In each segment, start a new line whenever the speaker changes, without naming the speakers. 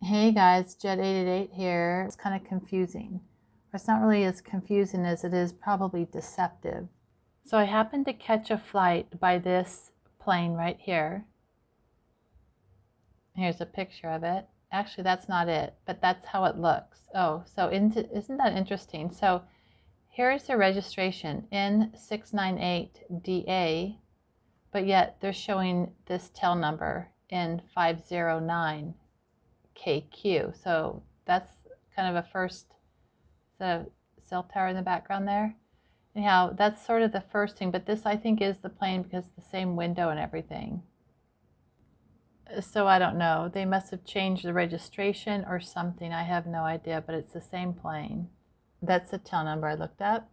Hey guys, Jet888 here. It's kind of confusing. Or it's not really as confusing as it is probably deceptive. So I happened to catch a flight by this plane right here. Here's a picture of it. Actually, that's not it, but that's how it looks. Oh, so isn't that interesting? So here's the registration N698DA, but yet they're showing this tail number N509. KQ. So that's kind of a first cell tower in the background there. Anyhow, that's sort of the first thing, but this I think is the plane because it's the same window and everything. So I don't know. They must have changed the registration or something. I have no idea, but it's the same plane. That's the tail number I looked up.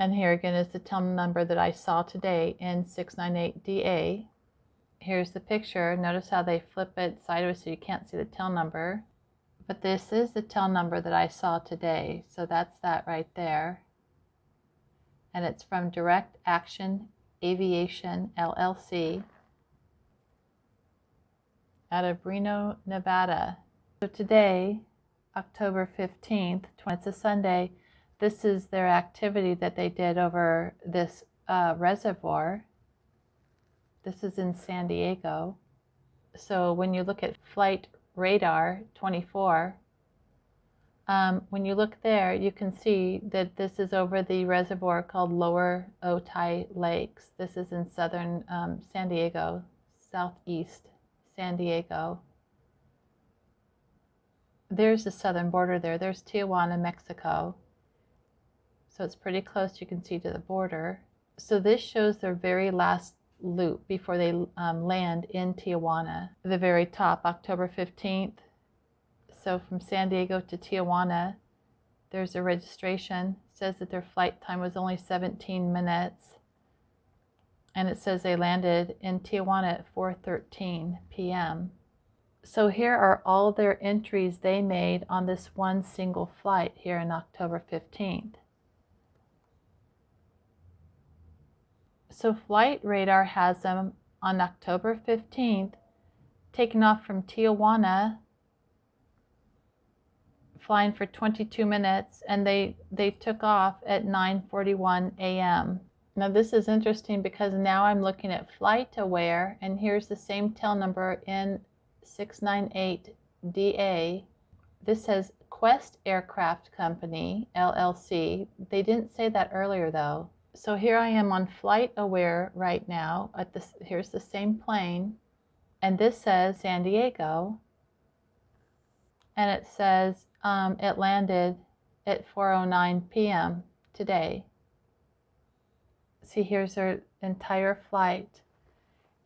And here again is the tail number that I saw today in 698DA. Here's the picture. Notice how they flip it sideways so you can't see the tail number. But this is the tail number that I saw today. So that's that right there. And it's from Direct Action Aviation LLC out of Reno, Nevada. So today, October 15th, it's a Sunday, this is their activity that they did over this reservoir. This is in San Diego. So when you look at flight radar 24, when you look there, you can see that this is over the reservoir called Lower Otay Lakes. This is in southern San Diego, southeast San Diego. There's the southern border there. There's Tijuana, Mexico. So it's pretty close, you can see, to the border. So this shows their very last loop before they land in Tijuana. The very top, October 15th. So from San Diego to Tijuana, there's a registration. It says that their flight time was only 17 minutes. And it says they landed in Tijuana at 4:13 p.m. So here are all their entries they made on this one single flight here in October 15th. So Flight Radar has them on October 15th taking off from Tijuana, flying for 22 minutes, and they took off at 9:41 a.m. Now this is interesting because now I'm looking at Flight Aware, and here's the same tail number in 698DA. This says Quest Aircraft Company, LLC. They didn't say that earlier though. So here I am on Flight Aware right now. Here's the same plane, and this says San Diego, and it says it landed at 4:09 p.m. today. See, here's their entire flight.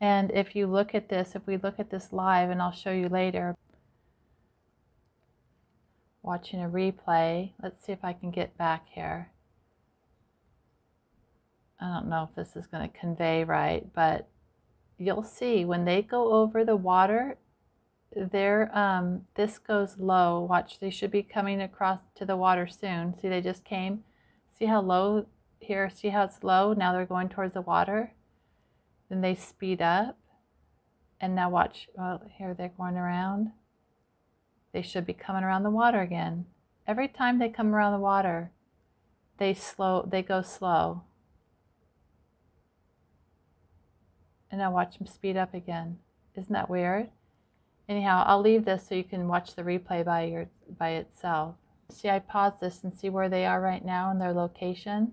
And if you look at this, if we look at this live, and I'll show you later, watching a replay, let's see if I can get back here. I don't know if this is going to convey right, but you'll see when they go over the water, this goes low. Watch, they should be coming across to the water soon. See, they just came. See how low here? See how it's low? Now they're going towards the water. Then they speed up. And now watch, well, here they're going around. They should be coming around the water again. Every time they come around the water, they go slow. And now watch them speed up again. Isn't that weird? Anyhow, I'll leave this so you can watch the replay by itself. See, I paused this and see where they are right now in their location,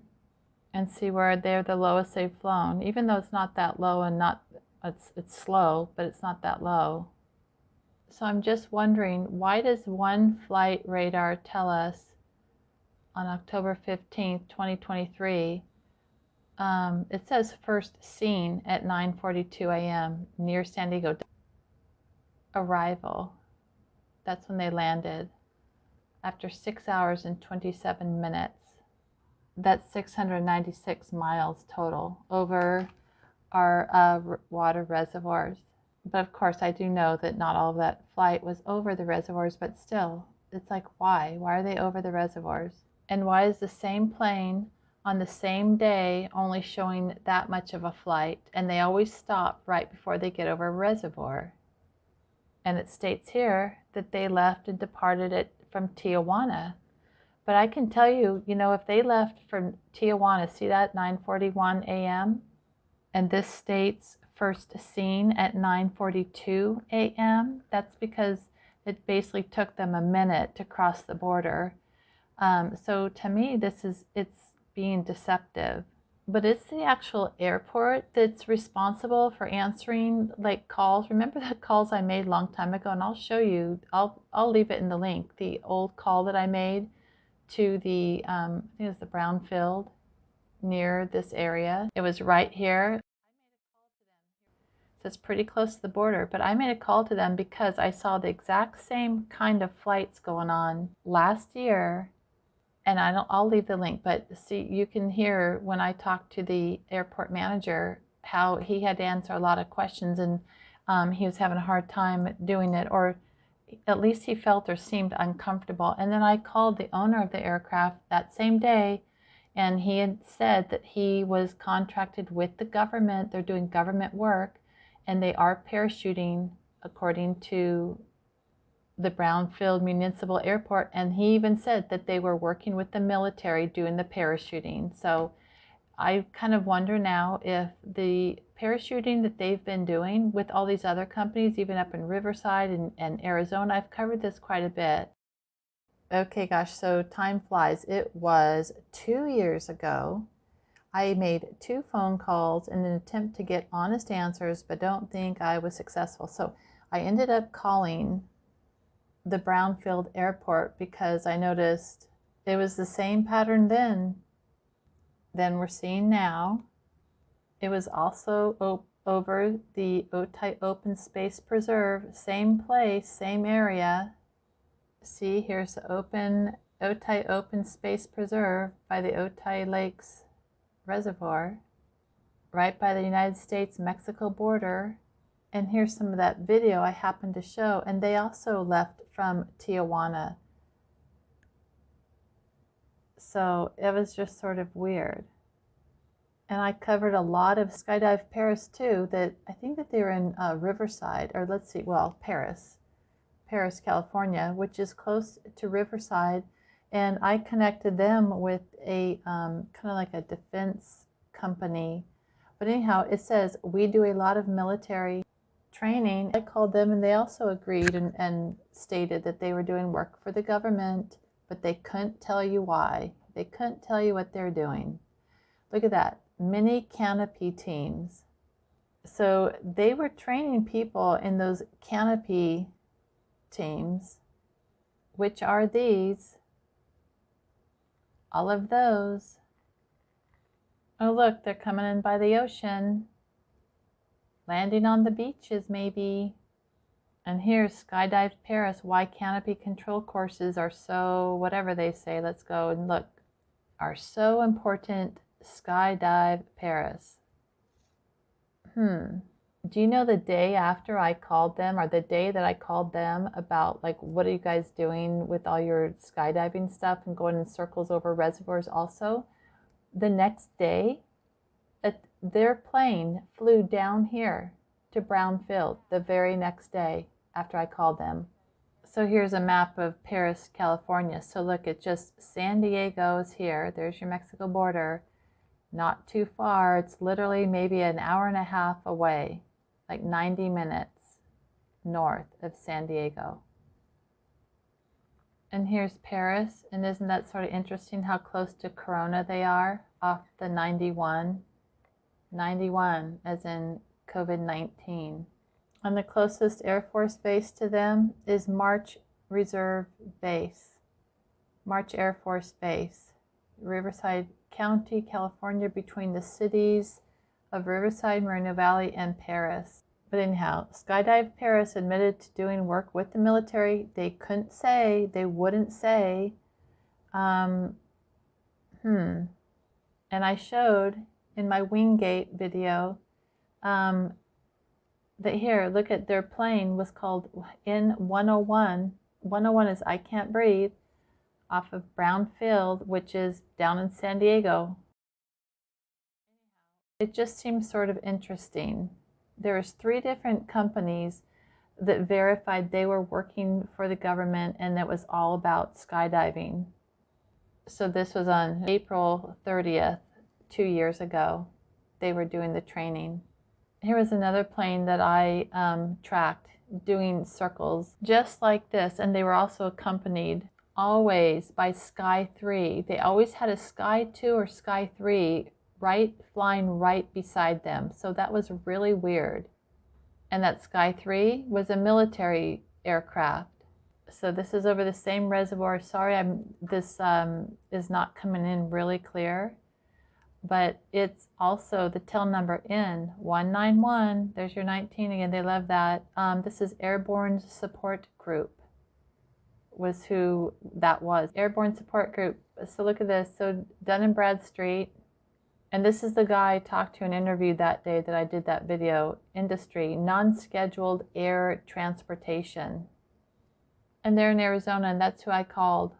and see where they're the lowest they've flown, even though it's not that low, and it's slow, but it's not that low. So I'm just wondering, why does one flight radar tell us on October 15th, 2023, it says first seen at 9:42 a.m. near San Diego. Arrival. That's when they landed. After 6 hours and 27 minutes. That's 696 miles total over our water reservoirs. But of course, I do know that not all of that flight was over the reservoirs, but still, it's like, why? Why are they over the reservoirs? And why is the same plane on the same day only showing that much of a flight, and they always stop right before they get over a reservoir? And it states here that they left and departed it from Tijuana. But I can tell you, if they left from Tijuana, see that 9:41 a.m.? And this states first seen at 9:42 a.m. That's because it basically took them a minute to cross the border. So to me, it's being deceptive. But it's the actual airport that's responsible for answering like calls. Remember the calls I made a long time ago? And I'll show you, I'll leave it in the link, the old call that I made to the, I think it was the brownfield near this area. It was right here. So it's pretty close to the border, but I made a call to them because I saw the exact same kind of flights going on last year. And I'll leave the link, but see, you can hear when I talked to the airport manager how he had to answer a lot of questions, and he was having a hard time doing it, or at least he felt or seemed uncomfortable. And then I called the owner of the aircraft that same day, and he had said that he was contracted with the government. They're doing government work, and they are parachuting according to the Brownfield Municipal Airport, and he even said that they were working with the military doing the parachuting. So I kind of wonder now if the parachuting that they've been doing with all these other companies, even up in Riverside and Arizona, I've covered this quite a bit. Okay, gosh, so time flies. It was 2 years ago. I made 2 phone calls in an attempt to get honest answers, but don't think I was successful. So I ended up calling the Brownfield Airport because I noticed it was the same pattern then we're seeing now. It was also over the Otay Open Space Preserve, same place, same area. See, here's the Otay Open Space Preserve by the Otay Lakes Reservoir, right by the United States-Mexico border. And here's some of that video I happened to show. And they also left from Tijuana. So it was just sort of weird. And I covered a lot of Skydive Paris too, that I think that they were in Riverside, or let's see, well, Paris, California, which is close to Riverside. And I connected them with a kind of like a defense company. But anyhow, it says, we do a lot of military training. I called them and they also agreed and stated that they were doing work for the government, but they couldn't tell you why. They couldn't tell you what they're doing. Look at that, mini canopy teams. So they were training people in those canopy teams, which are these, all of those. Oh look, they're coming in by the ocean. Landing on the beaches, maybe. And here's Skydive Paris, why canopy control courses are so, whatever they say, let's go and look, are so important, Skydive Paris. Do you know the day after I called them, or the day that I called them about, like, what are you guys doing with all your skydiving stuff and going in circles over reservoirs also? The next day, their plane flew down here to Brownfield the very next day after I called them. So here's a map of Paris, California. So look, it's just San Diego is here. There's your Mexico border. Not too far. It's literally maybe an hour and a half away, like 90 minutes north of San Diego. And here's Paris. And isn't that sort of interesting how close to Corona they are off the 91? 91 as in COVID-19. And the closest Air Force base to them is March Reserve Base, March Air Force Base, Riverside County, California, between the cities of Riverside, Moreno Valley, and Paris. But anyhow, Skydive Paris admitted to doing work with the military. They couldn't say, they wouldn't say. And I showed in my Wingate video that here, look at their plane was called N101. 101 is I Can't Breathe, off of Brownfield, which is down in San Diego. It just seems sort of interesting. There's 3 different companies that verified they were working for the government and it was all about skydiving. So this was on April 30th, 2 years ago. They were doing the training. Here was another plane that I tracked doing circles just like this, and they were also accompanied always by Sky 3. They always had a Sky 2 or Sky 3 flying right beside them. So that was really weird. And that Sky 3 was a military aircraft. So this is over the same reservoir. Sorry, this is not coming in really clear, but it's also the tail number in 191. There's your 19 again. They love that. This is Airborne Support Group was who that was. Airborne Support Group. So look at this. So Dun & Bradstreet. And this is the guy I talked to and interviewed that day that I did that video. Industry, non-scheduled air transportation. And they're in Arizona, and that's who I called.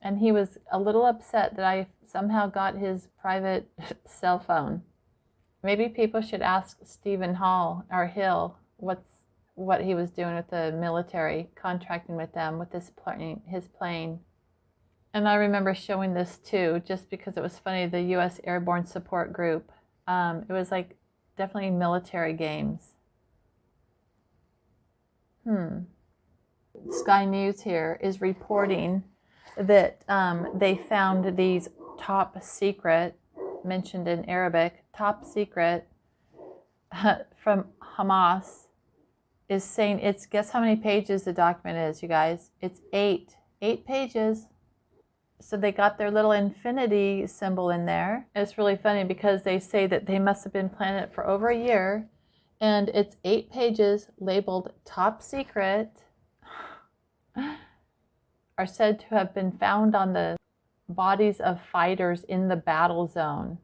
And he was a little upset that I somehow got his private cell phone. Maybe people should ask Stephen Hall or Hill what he was doing with the military, contracting with them with his plane. And I remember showing this too, just because it was funny, the U.S. Airborne Support Group. It was like definitely military games. Sky News here is reporting that they found these top secret, mentioned in Arabic, top secret from Hamas, is saying it's, guess how many pages the document is, you guys? It's 8 pages. So they got their little infinity symbol in there. It's really funny because they say that they must have been planning it for over a year, and it's 8 pages labeled top secret, are said to have been found on the bodies of fighters in the battle zone.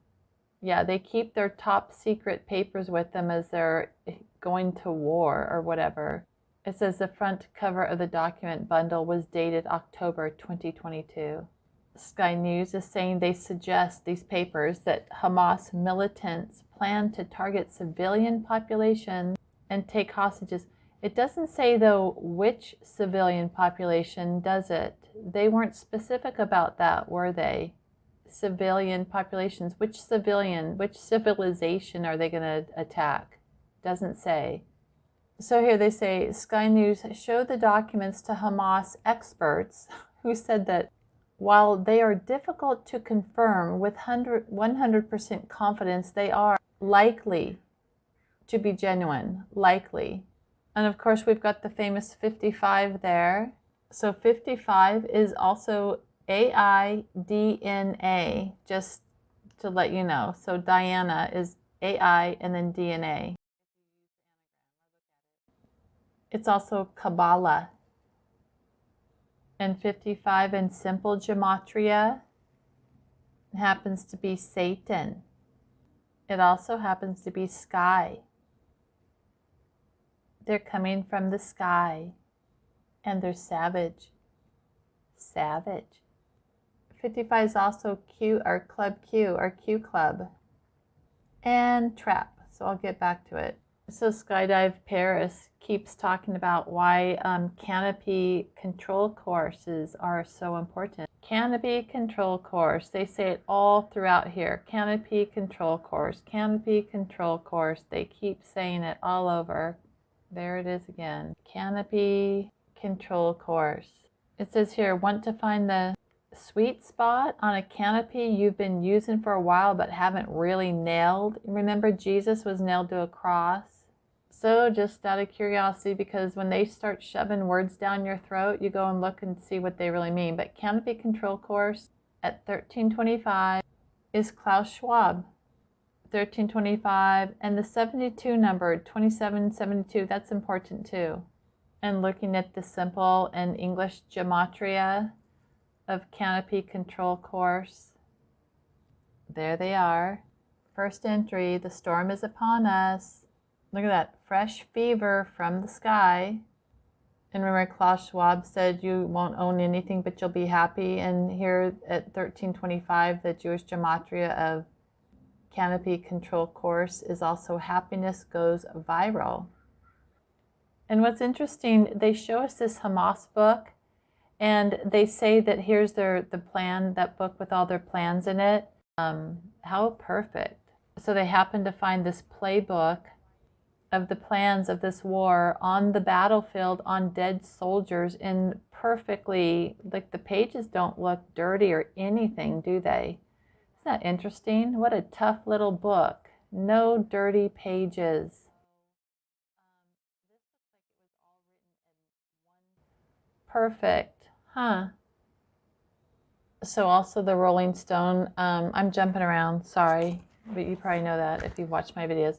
Yeah, they keep their top secret papers with them as they're going to war or whatever. It says the front cover of the document bundle was dated October 2022. Sky News is saying they suggest these papers that Hamas militants plan to target civilian population and take hostages. It doesn't say though which civilian population, does it? They weren't specific about that, were they? Civilian populations, which civilization are they going to attack? Doesn't say. So here they say Sky News showed the documents to Hamas experts who said that while they are difficult to confirm with 100% confidence, they are likely to be genuine, likely. And of course, we've got the famous 55 there. So 55 is also AIDNA, just to let you know. So Diana is AI and then DNA. It's also Kabbalah. And 55 in simple gematria happens to be Satan. It also happens to be sky. They're coming from the sky, and they're savage. Savage. 55 is also Q, or Club Q, or Q Club. And trap, so I'll get back to it. So Skydive Paris keeps talking about why canopy control courses are so important. Canopy control course, they say it all throughout here. Canopy control course, canopy control course. They keep saying it all over. There it is again. Canopy control course. It says here, want to find the sweet spot on a canopy you've been using for a while but haven't really nailed? Remember, Jesus was nailed to a cross? So just out of curiosity, because when they start shoving words down your throat, you go and look and see what they really mean. But canopy control course at 1325 is Klaus Schwab. 1325, and the 72 number, 2772, that's important too. And looking at the simple and English gematria of canopy control course. There they are. First entry, the storm is upon us. Look at that, fresh fever from the sky. And remember, Klaus Schwab said you won't own anything but you'll be happy. And here at 1325, the Jewish gematria of canopy control course is also happiness goes viral. And what's interesting, they show us this Hamas book, and they say that here's the plan, that book with all their plans in it. How perfect. So they happen to find this playbook of the plans of this war on the battlefield on dead soldiers in perfectly, like the pages don't look dirty or anything, do they? Isn't that interesting? What a tough little book. No dirty pages. Perfect. Huh. So also the Rolling Stone, I'm jumping around, sorry, but you probably know that if you've watched my videos,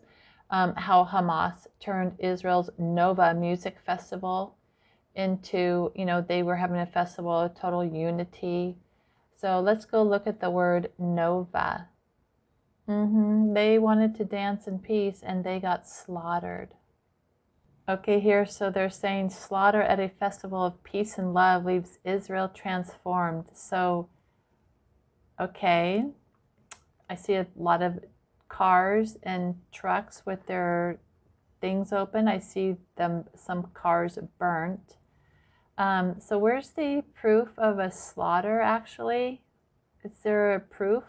how Hamas turned Israel's Nova music festival into, they were having a festival of total unity. So let's go look at the word Nova. They wanted to dance in peace and they got slaughtered. Okay, here, so they're saying slaughter at a festival of peace and love leaves Israel transformed. So, okay, I see a lot of cars and trucks with their things open. I see some cars burnt. So where's the proof of a slaughter, actually? Is there a proof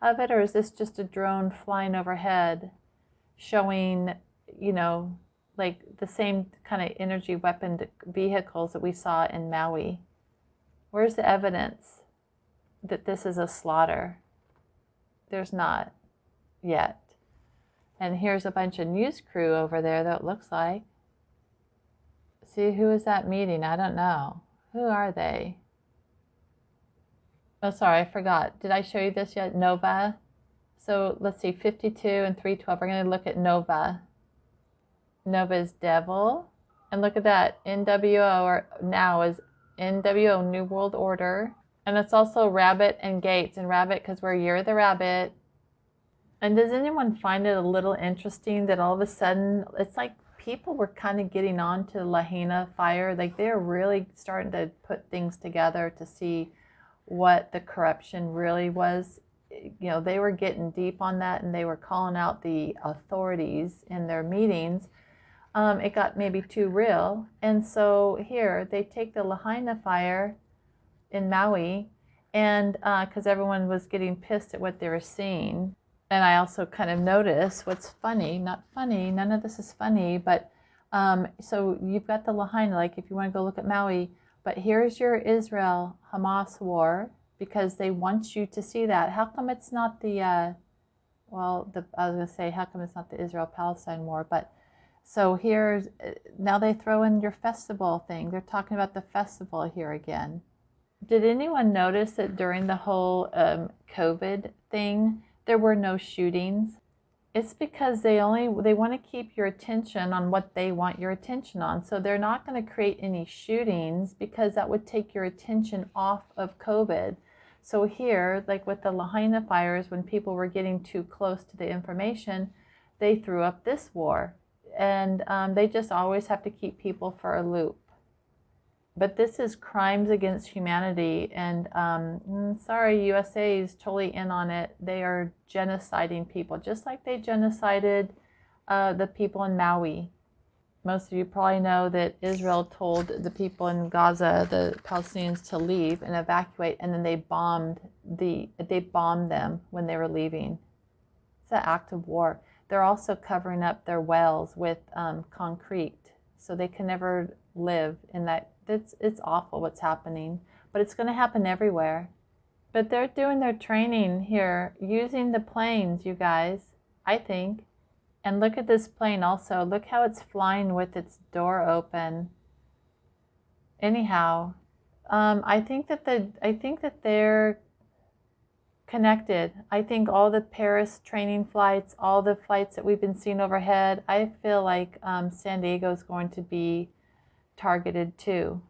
of it, or is this just a drone flying overhead showing, like the same kind of energy weapon vehicles that we saw in Maui? Where's the evidence that this is a slaughter? There's not yet. And here's a bunch of news crew over there that it looks like. See, who is that meeting? I don't know. Who are they? Oh, sorry, I forgot. Did I show you this yet? Nova. So let's see, 52 and 312. We're going to look at Nova. Nova is devil. And look at that. NWO, or now is NWO, New World Order. And it's also rabbit and gates. And rabbit because we're Year of the Rabbit. And does anyone find it a little interesting that all of a sudden, it's like people were kind of getting on to Lahaina fire. Like they're really starting to put things together to see what the corruption really was. They were getting deep on that and they were calling out the authorities in their meetings. It got maybe too real. And so here they take the Lahaina fire in Maui, and because everyone was getting pissed at what they were seeing. And I also kind of noticed what's funny, not funny, none of this is funny, but so you've got the Lahaina, like if you want to go look at Maui, but here's your Israel-Hamas war, because they want you to see that. How come it's not the, I was going to say, how come it's not the Israel-Palestine war? But so here's, now they throw in your festival thing. They're talking about the festival here again. Did anyone notice that during the whole COVID thing, there were no shootings? It's because they want to keep your attention on what they want your attention on. So they're not going to create any shootings because that would take your attention off of COVID. So here, like with the Lahaina fires, when people were getting too close to the information, they threw up this war. And they just always have to keep people for a loop. But this is crimes against humanity, and sorry, USA is totally in on it. They are genociding people, just like they genocided the people in Maui. Most of you probably know that Israel told the people in Gaza, the Palestinians, to leave and evacuate, and then they bombed them when they were leaving. It's an act of war. They're also covering up their wells with concrete, so they can never live in that. It's awful what's happening, but it's going to happen everywhere. But they're doing their training here using the planes, you guys, I think. And look at this plane also. Look how it's flying with its door open. Anyhow, I think that they're connected. I think all the Paris training flights, all the flights that we've been seeing overhead, I feel like San Diego is going to be targeted too.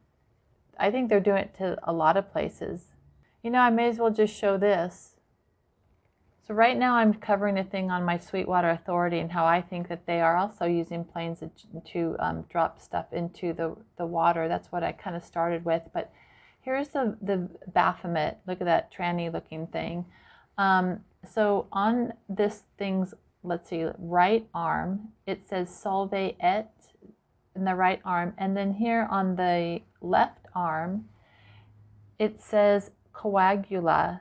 I think they're doing it to a lot of places. I may as well just show this. So right now I'm covering a thing on my Sweetwater Authority and how I think that they are also using planes to drop stuff into the water. That's what I kind of started with. But here's the Baphomet. Look at that tranny looking thing. So on this thing's, let's see, right arm, it says Salve et in the right arm. And then here on the left arm, it says coagula.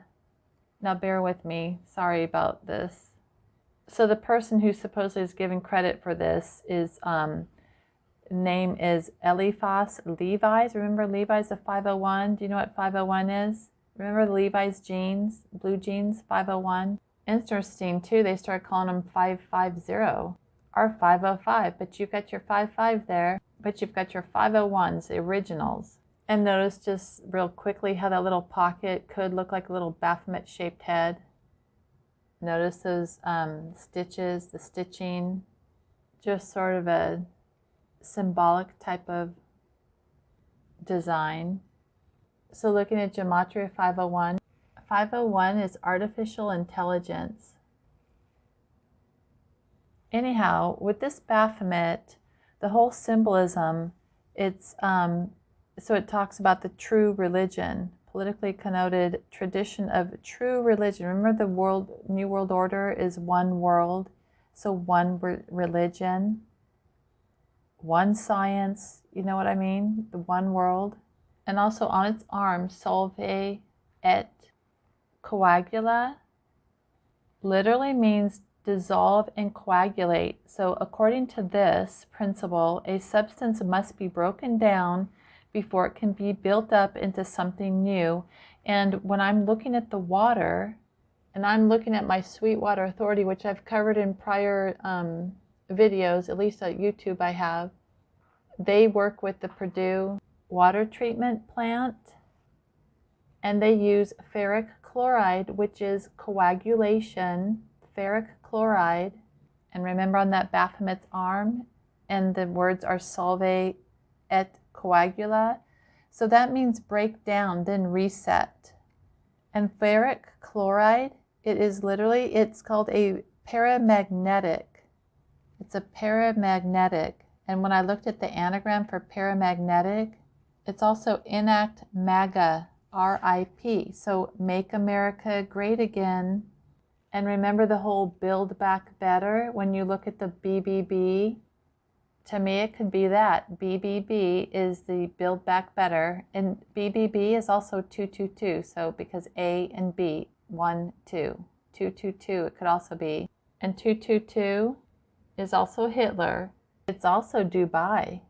Now bear with me, sorry about this. So the person who supposedly is given credit for this is, name is Eliphas Levi's. Remember Levi's, the 501? Do you know what 501 is? Remember the Levi's jeans, blue jeans, 501? Interesting too, they started calling them 550 or 505, but you've got your 55 there, but you've got your 501s, the originals. And notice just real quickly how that little pocket could look like a little Baphomet shaped head. Notice those stitches, the stitching, just sort of a symbolic type of design. So looking at Gematria 501, 501 is artificial intelligence. Anyhow, with this Baphomet, the whole symbolism, it's so it talks about the true religion, politically connoted tradition of true religion. Remember the New World Order is one world, so one religion, one science, you know what I mean? The one world. And also on its arm, solve et coagula literally means dissolve and coagulate. So according to this principle, a substance must be broken down before it can be built up into something new. And when I'm looking at the water, and I'm looking at my Sweetwater Authority, which I've covered in prior videos, at least on YouTube I have, they work with the Purdue water treatment plant, and they use ferric chloride, which is coagulation, ferric chloride. And remember on that Baphomet's arm, and the words are solve et coagula. So that means break down, then reset. And ferric chloride, it is literally, it's called a paramagnetic. It's a paramagnetic. And when I looked at the anagram for paramagnetic, it's also inact MAGA, RIP. So make America great again. And remember the whole build back better. When you look at the BBB, to me it could be that. BBB is the build back better. And BBB is also 222. So because A and B, 1, 2. 222 it could also be. And 222 is also Hitler. It's also Dubai,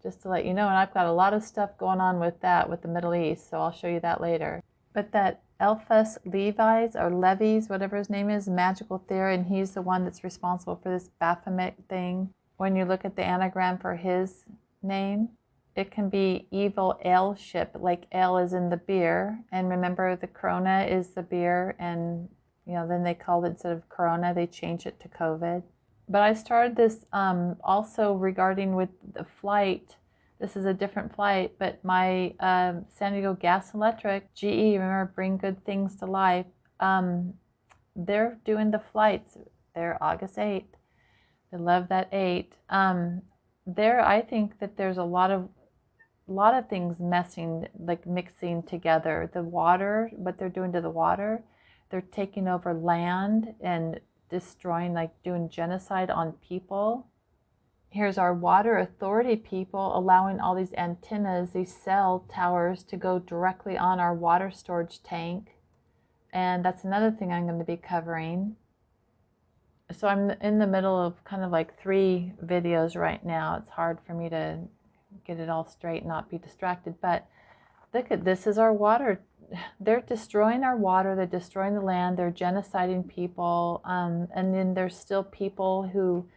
just to let you know. And I've got a lot of stuff going on with that, with the Middle East, so I'll show you that later. But that Eliphas Levi's, or Levi's, whatever his name is, magical theory, and he's the one that's responsible for this Baphomet thing. When you look at the anagram for his name, it can be evil ale ship, like ale is in the beer. And remember the Corona is the beer, and you know, then they called it, instead of Corona, they changed it to COVID. But I started this also regarding with the flight. This is a different flight, but my San Diego Gas and Electric, GE, remember, bring good things to life. They're doing the flights. They're August 8th. I love that 8. There, I think that there's a lot of things mixing together. The water, what they're doing to the water, they're taking over land and destroying, like doing genocide on people. Here's our water authority people allowing all these antennas, these cell towers, to go directly on our water storage tank. And that's another thing I'm going to be covering. So I'm in the middle of kind of like 3 videos right now. It's hard for me to get it all straight and not be distracted. But look at this, is our water. They're destroying our water, they're destroying the land, they're genociding people, and then there's still people who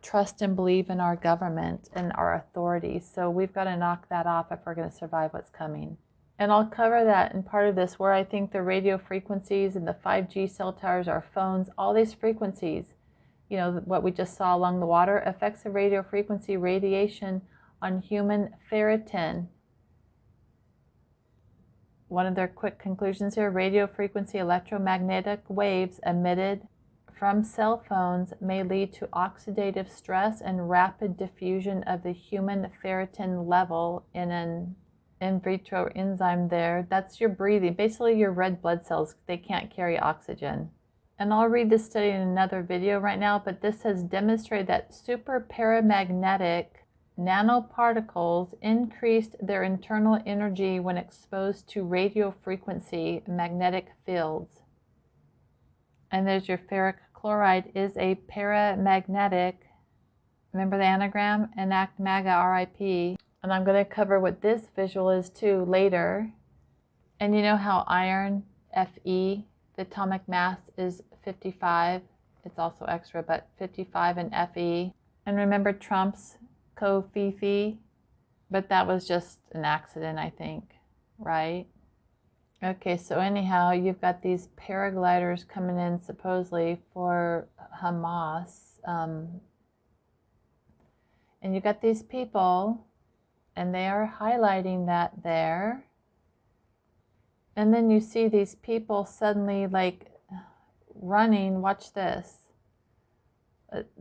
trust and believe in our government and our authorities. So we've got to knock that off if we're going to survive what's coming. And I'll cover that in part of this, where I think the radio frequencies and the 5G cell towers, our phones, all these frequencies, you know, what we just saw along the water, affects the radio frequency radiation on human ferritin. One of their quick conclusions here, radio frequency electromagnetic waves emitted from cell phones may lead to oxidative stress and rapid diffusion of the human ferritin level in an in vitro enzyme there. That's your breathing, basically your red blood cells, they can't carry oxygen. And I'll read this study in another video right now, but this has demonstrated that super paramagnetic Nanoparticles increased their internal energy when exposed to radio frequency magnetic fields. And there's your ferric chloride is a paramagnetic. Remember the anagram? Enact MAGA RIP. And I'm going to cover what this visual is too later. And you know how iron, Fe, the atomic mass is 55. It's also extra, but 55 in Fe. And remember Trump's covfefe? But that was just an accident, I think, right? Okay, so anyhow, you've got these paragliders coming in supposedly for Hamas. And you got these people, and they are highlighting that there. And then you see these people suddenly like running. Watch this.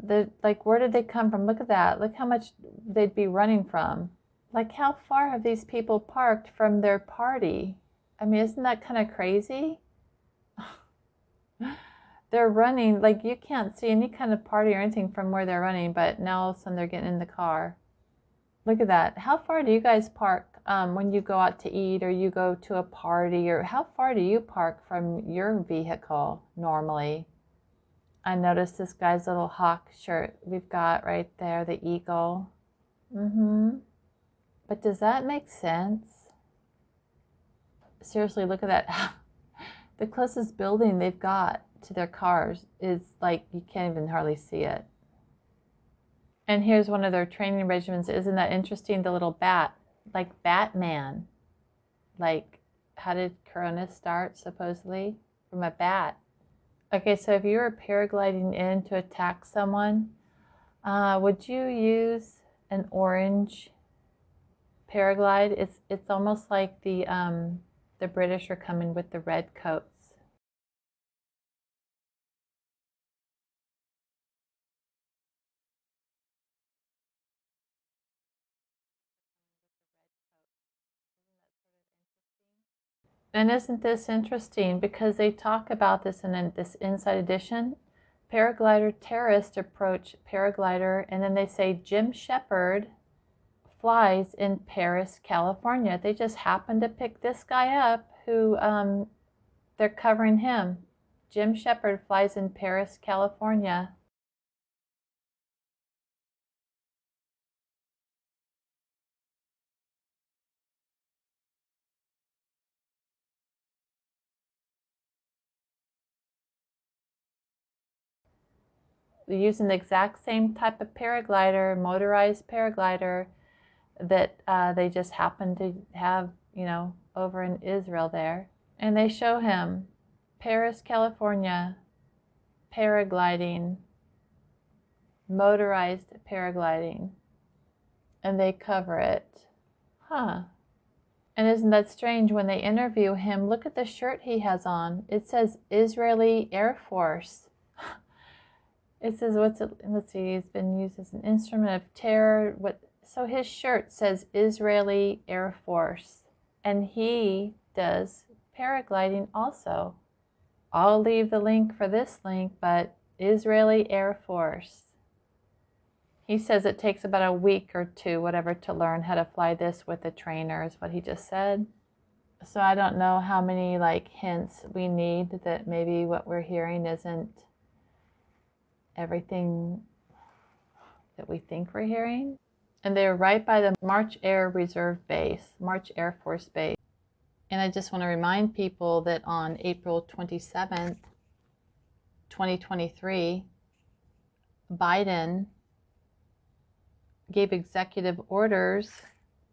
They're like, where did they come from? Look at that. Look how much they'd be running from. Like, how far have these people parked from their party? I mean, isn't that kind of crazy? They're running, like you can't see any kind of party or anything from where they're running, but now all of a sudden they're getting in the car. Look at that. How far do you guys park when you go out to eat or you go to a party, or how far do you park from your vehicle normally? I noticed this guy's little hawk shirt we've got right there, the eagle. But does that make sense? Seriously, look at that. The closest building they've got to their cars is like, you can't even hardly see it. And here's one of their training regimens. Isn't that interesting? The little bat, like Batman. Like, how did Corona start, supposedly? From a bat. Okay, so if you were paragliding in to attack someone, would you use an orange paraglide? It's almost like the British are coming with the red coats. And isn't this interesting? Because they talk about this in this Inside Edition. Paraglider terrorist approach paraglider, and then they say Jim Shepard flies in Paris, California. They just happened to pick this guy up who they're covering him. Jim Shepard flies in Paris, California. They're using the exact same type of paraglider, motorized paraglider, that they just happen to have, you know, over in Israel there. And they show him Paris, California, paragliding, motorized paragliding, and they cover it. Huh. And isn't that strange? When they interview him, look at the shirt he has on. It says Israeli Air Force. It says, what's it? Let's see, he's been used as an instrument of terror. What? So his shirt says Israeli Air Force, and he does paragliding also. I'll leave the link for this link, but Israeli Air Force. He says it takes about a week or two, whatever, to learn how to fly this with a trainer, is what he just said. So I don't know how many like hints we need that maybe what we're hearing isn't everything that we think we're hearing. And they're right by the March Air Reserve Base, March Air Force Base. And I just want to remind people that on April 27th, 2023, Biden gave executive orders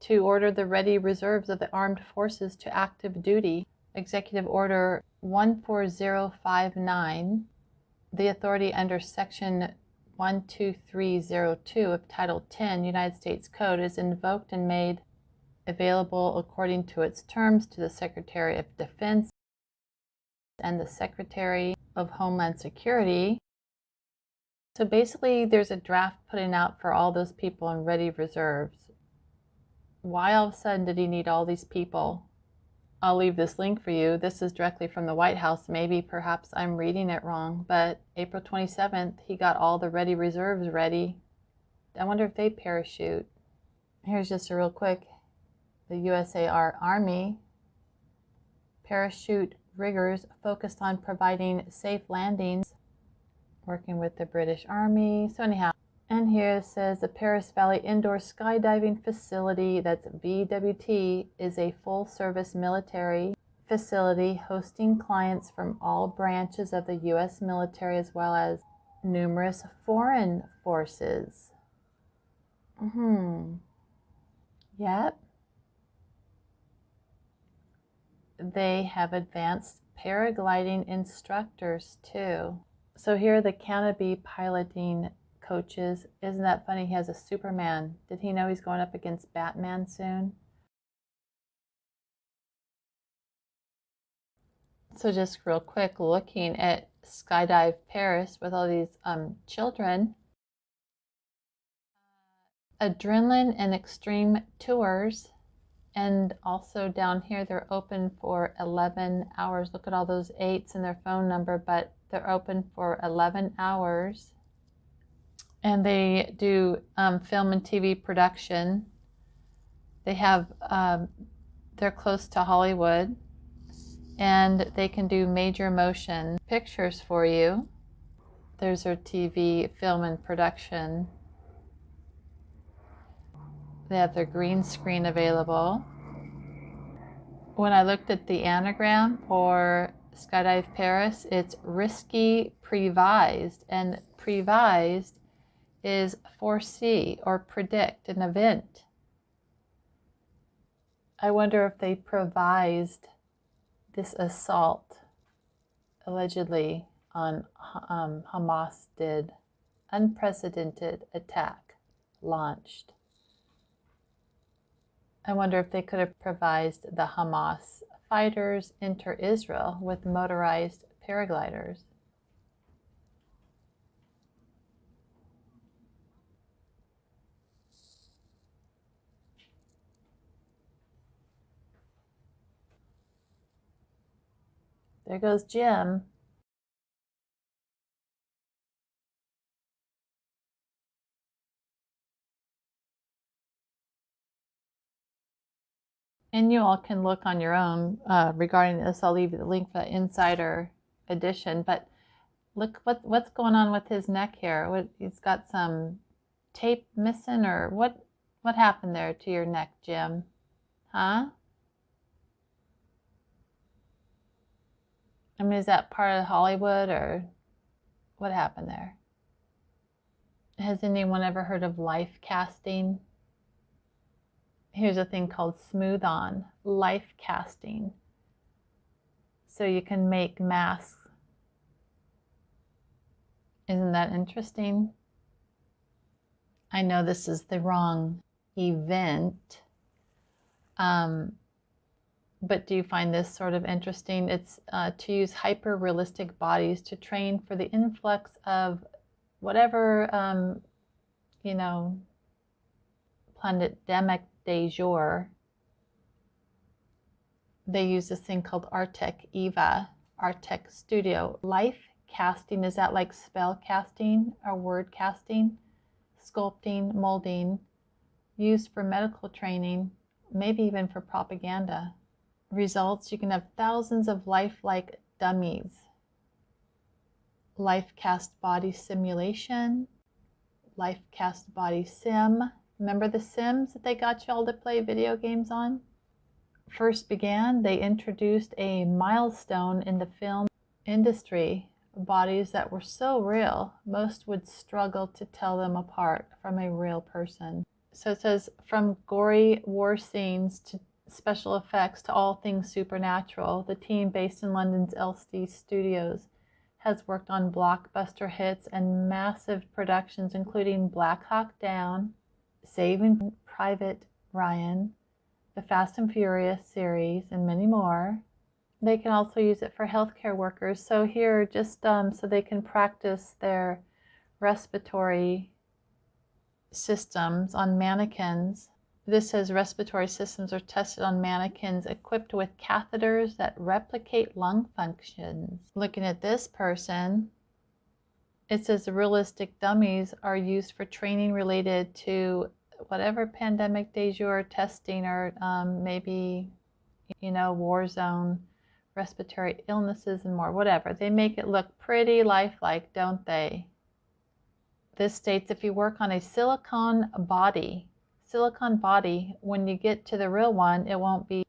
to order the ready reserves of the armed forces to active duty. Executive Order 14059, the authority under Section 12302 of Title 10 United States Code is invoked and made available according to its terms to the Secretary of Defense and the Secretary of Homeland Security. So basically there's a draft putting out for all those people in ready reserves. Why all of a sudden did he need all these people? I'll leave this link for you. This is directly from the White House. Maybe perhaps I'm reading it wrong, but April 27th, he got all the ready reserves ready. I wonder if they parachute. Here's just a real quick, the USAR Army parachute riggers focused on providing safe landings, working with the British Army. So anyhow, and here it says the Paris Valley Indoor Skydiving Facility, that's VWT, is a full-service military facility hosting clients from all branches of the U.S. military as well as numerous foreign forces. Yep. They have advanced paragliding instructors too. So here are the canopy piloting coaches. Isn't that funny? He has a Superman. Did he know he's going up against Batman soon? So just real quick, looking at Skydive Paris with all these children. Adrenaline and extreme tours. And also down here, they're open for 11 hours. Look at all those 8s and their phone number, but they're open for 11 hours. And they do film and TV production. They have, they're close to Hollywood, and they can do major motion pictures for you. There's their TV, film, and production. They have their green screen available. When I looked at the anagram for Skydive Paris, it's risky prevised, and prevised is foresee or predict an event. I wonder if they provised this assault, allegedly, on Hamas did. Unprecedented attack launched. I wonder if they could have provised the Hamas fighters enter Israel with motorized paragliders. There goes Jim. And you all can look on your own regarding this. I'll leave the link for the insider edition. But look what's going on with his neck here. He's got some tape missing, or what happened there to your neck, Jim? Huh? I mean, is that part of Hollywood, or what happened there? Has anyone ever heard of life casting? Here's a thing called smooth on, life casting. So you can make masks. Isn't that interesting? I know this is the wrong event, but do you find this sort of interesting? It's to use hyper-realistic bodies to train for the influx of whatever, you know, pandemic du jour. They use this thing called Artec Eva, Artec Studio. Life casting, is that like spell casting or word casting? Sculpting, molding, used for medical training, maybe even for propaganda. Results, you can have thousands of lifelike dummies. Life cast body simulation, life cast body sim. Remember the Sims that they got you all to play video games on? First began, they introduced a milestone in the film industry, bodies that were so real, most would struggle to tell them apart from a real person. So it says, from gory war scenes to special effects to all things supernatural, the team based in London's LCD Studios has worked on blockbuster hits and massive productions, including Black Hawk Down, Saving Private Ryan, the Fast and Furious series, and many more. They can also use it for healthcare workers. So here, just so they can practice their respiratory systems on mannequins. This says respiratory systems are tested on mannequins equipped with catheters that replicate lung functions. Looking at this person, it says the realistic dummies are used for training related to whatever pandemic du jour testing, or maybe, you know, war zone, respiratory illnesses and more, whatever. They make it look pretty lifelike, don't they? This states if you work on a silicone body, when you get to the real one, it won't be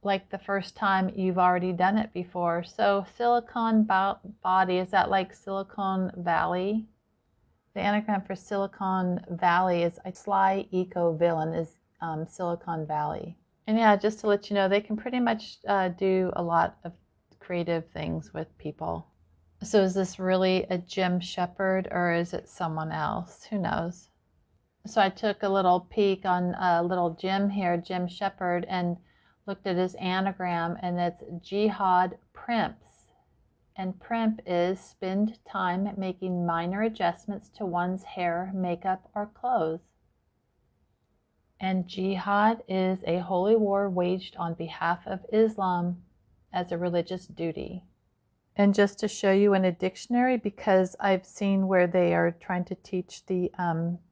like the first time you've already done it before. So silicone body, is that like Silicon Valley? The anagram for Silicon Valley is a sly eco-villain, is Silicon Valley. And yeah, just to let you know, they can pretty much do a lot of creative things with people. So is this really a Jim Shepherd, or is it someone else? Who knows? So I took a little peek on little Jim here, Jim Shepherd, and looked at his anagram, and it's Jihad Primps. And primp is spend time making minor adjustments to one's hair, makeup, or clothes. And jihad is a holy war waged on behalf of Islam as a religious duty. And just to show you in a dictionary, because I've seen where they are trying to teach the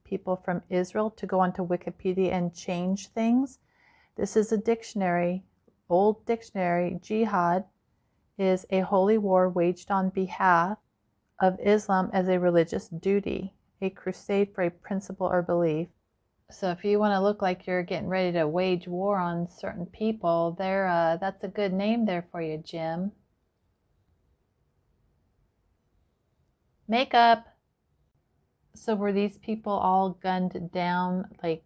people from Israel to go onto Wikipedia and change things. This is a dictionary, old dictionary. Jihad is a holy war waged on behalf of Islam as a religious duty, a crusade for a principle or belief. So if you want to look like you're getting ready to wage war on certain people, that's a good name there for you, Jim. Makeup. So were these people all gunned down? Like,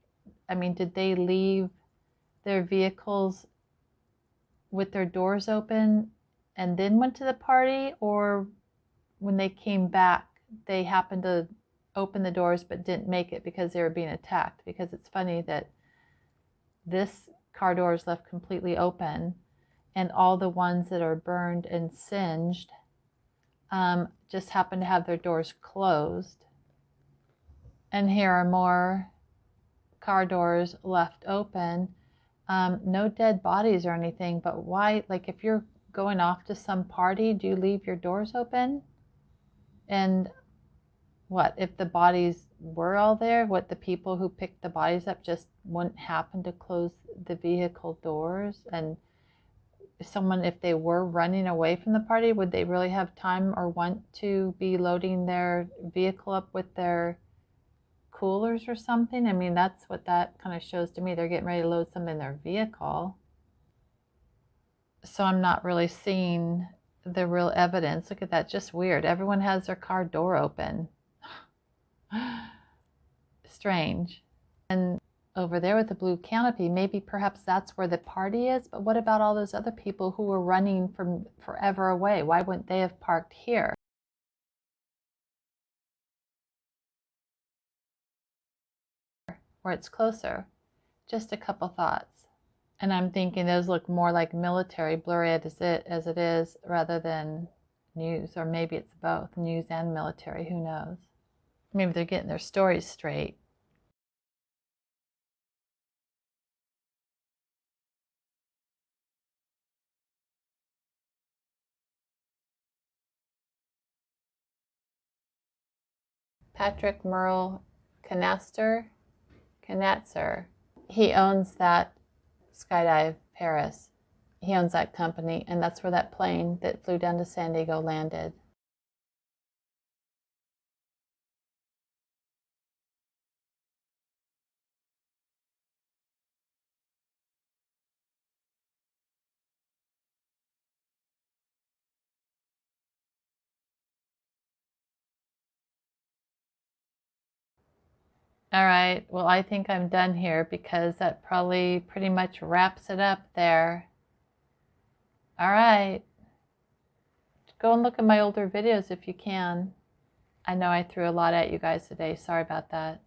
I mean, did they leave their vehicles with their doors open and then went to the party? Or when they came back, they happened to open the doors but didn't make it because they were being attacked? Because it's funny that this car door is left completely open, and all the ones that are burned and singed just happen to have their doors closed. And here are more car doors left open. No dead bodies or anything, but why? Like, if you're going off to some party, do you leave your doors open? And what if the bodies were all there? What, the people who picked the bodies up just wouldn't happen to close the vehicle doors? And someone, if they were running away from the party, would they really have time or want to be loading their vehicle up with their coolers or something? I mean, that's what that kind of shows to me. They're getting ready to load something in their vehicle. So I'm not really seeing the real evidence. Look at that, just weird. Everyone has their car door open. Strange. And over there with the blue canopy, maybe perhaps that's where the party is. But what about all those other people who were running from forever away? Why wouldn't they have parked here, where it's closer? Just a couple thoughts. And I'm thinking those look more like military, blurry as it is, rather than news. Or maybe it's both, news and military, who knows? Maybe they're getting their stories straight. Patrick Merle Canatzer. He owns that Skydive Paris. He owns that company, and that's where that plane that flew down to San Diego landed. All right, well, I think I'm done here because that probably pretty much wraps it up there. All right, go and look at my older videos if you can. I know I threw a lot at you guys today. Sorry about that.